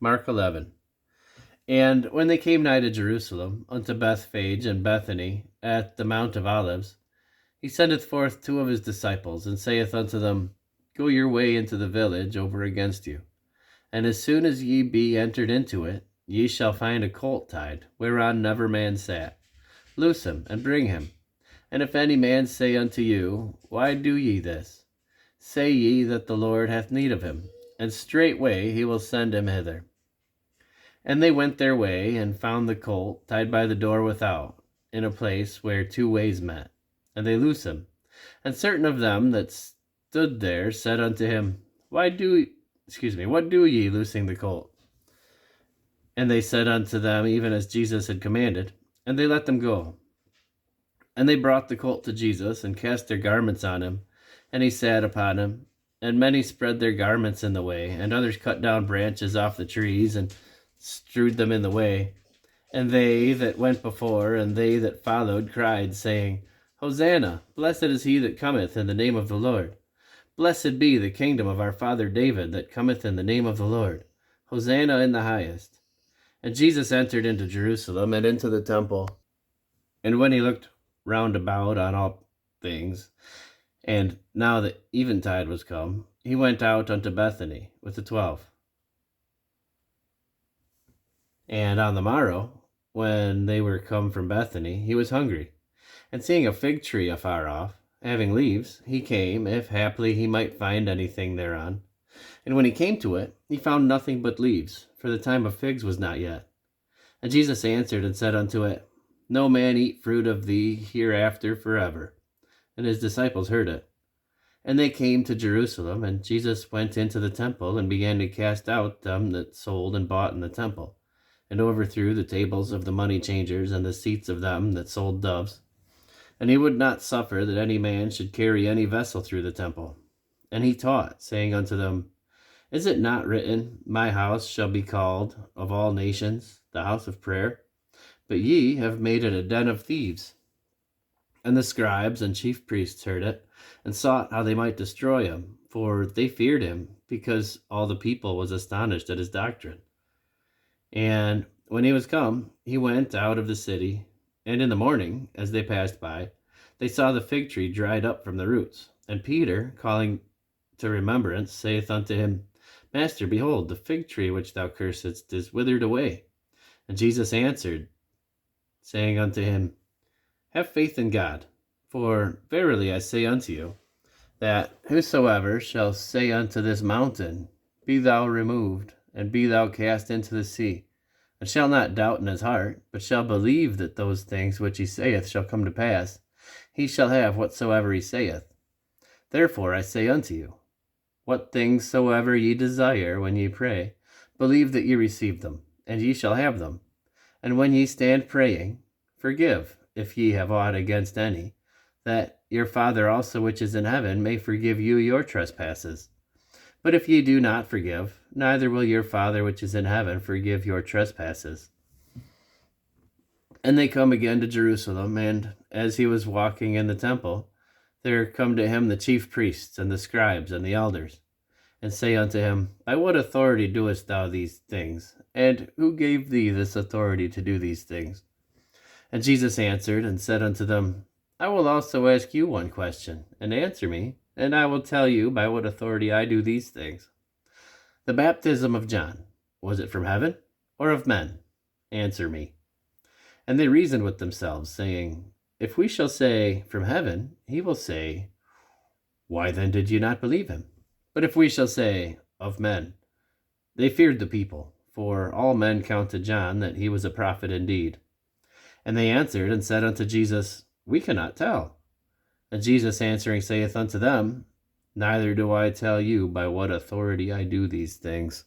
Mark 11. And when they came nigh to Jerusalem, unto Bethphage and Bethany, at the Mount of Olives, he sendeth forth two of his disciples, and saith unto them, Go your way into the village over against you. And as soon as ye be entered into it, ye shall find a colt tied, whereon never man sat. Loose him, and bring him. And if any man say unto you, Why do ye this? Say ye that the Lord hath need of him, and straightway he will send him hither. And they went their way, and found the colt tied by the door without, in a place where two ways met. And they loose him. And certain of them that stood there said unto him, what do ye loosing the colt? And they said unto them, even as Jesus had commanded, and they let them go. And they brought the colt to Jesus, and cast their garments on him, and he sat upon him. And many spread their garments in the way, and others cut down branches off the trees, and strewed them in the way. And they that went before, and they that followed, cried, saying, Hosanna, blessed is he that cometh in the name of the Lord. Blessed be the kingdom of our father David, that cometh in the name of the Lord. Hosanna in the highest. And Jesus entered into Jerusalem, and into the temple. And when he looked round about on all things, and now the eventide was come, he went out unto Bethany with the 12. And on the morrow, when they were come from Bethany, he was hungry. And seeing a fig tree afar off, having leaves, he came, if haply he might find anything thereon. And when he came to it, he found nothing but leaves, for the time of figs was not yet. And Jesus answered and said unto it, No man eat fruit of thee hereafter forever. And his disciples heard it. And they came to Jerusalem, and Jesus went into the temple, and began to cast out them that sold and bought in the temple, and overthrew the tables of the money changers, and the seats of them that sold doves. And he would not suffer that any man should carry any vessel through the temple. And he taught, saying unto them, Is it not written, My house shall be called of all nations the house of prayer? But ye have made it a den of thieves. And the scribes and chief priests heard it, and sought how they might destroy him, for they feared him, because all the people was astonished at his doctrine. And when he was come, he went out of the city. And in the morning, as they passed by, they saw the fig tree dried up from the roots. And Peter, calling to remembrance, saith unto him, Master, behold, the fig tree which thou cursedst is withered away. And Jesus answered, saying unto him, Have faith in God. For verily I say unto you, that whosoever shall say unto this mountain, Be thou removed, and be thou cast into the sea, and shall not doubt in his heart, but shall believe that those things which he saith shall come to pass, he shall have whatsoever he saith. Therefore I say unto you, what things soever ye desire when ye pray, believe that ye receive them, and ye shall have them. And when ye stand praying, forgive, if ye have aught against any, that your Father also which is in heaven may forgive you your trespasses. But if ye do not forgive, neither will your Father which is in heaven forgive your trespasses. And they come again to Jerusalem, and as he was walking in the temple, there come to him the chief priests and the scribes and the elders, and say unto him, By what authority doest thou these things? And who gave thee this authority to do these things? And Jesus answered and said unto them, I will also ask you one question, and answer me, and I will tell you by what authority I do these things. The baptism of John, was it from heaven or of men? Answer me. And they reasoned with themselves, saying, If we shall say, From heaven, he will say, Why then did you not believe him? But if we shall say, Of men, they feared the people, for all men counted John that he was a prophet indeed. And they answered and said unto Jesus, We cannot tell. And Jesus answering saith unto them, Neither do I tell you by what authority I do these things.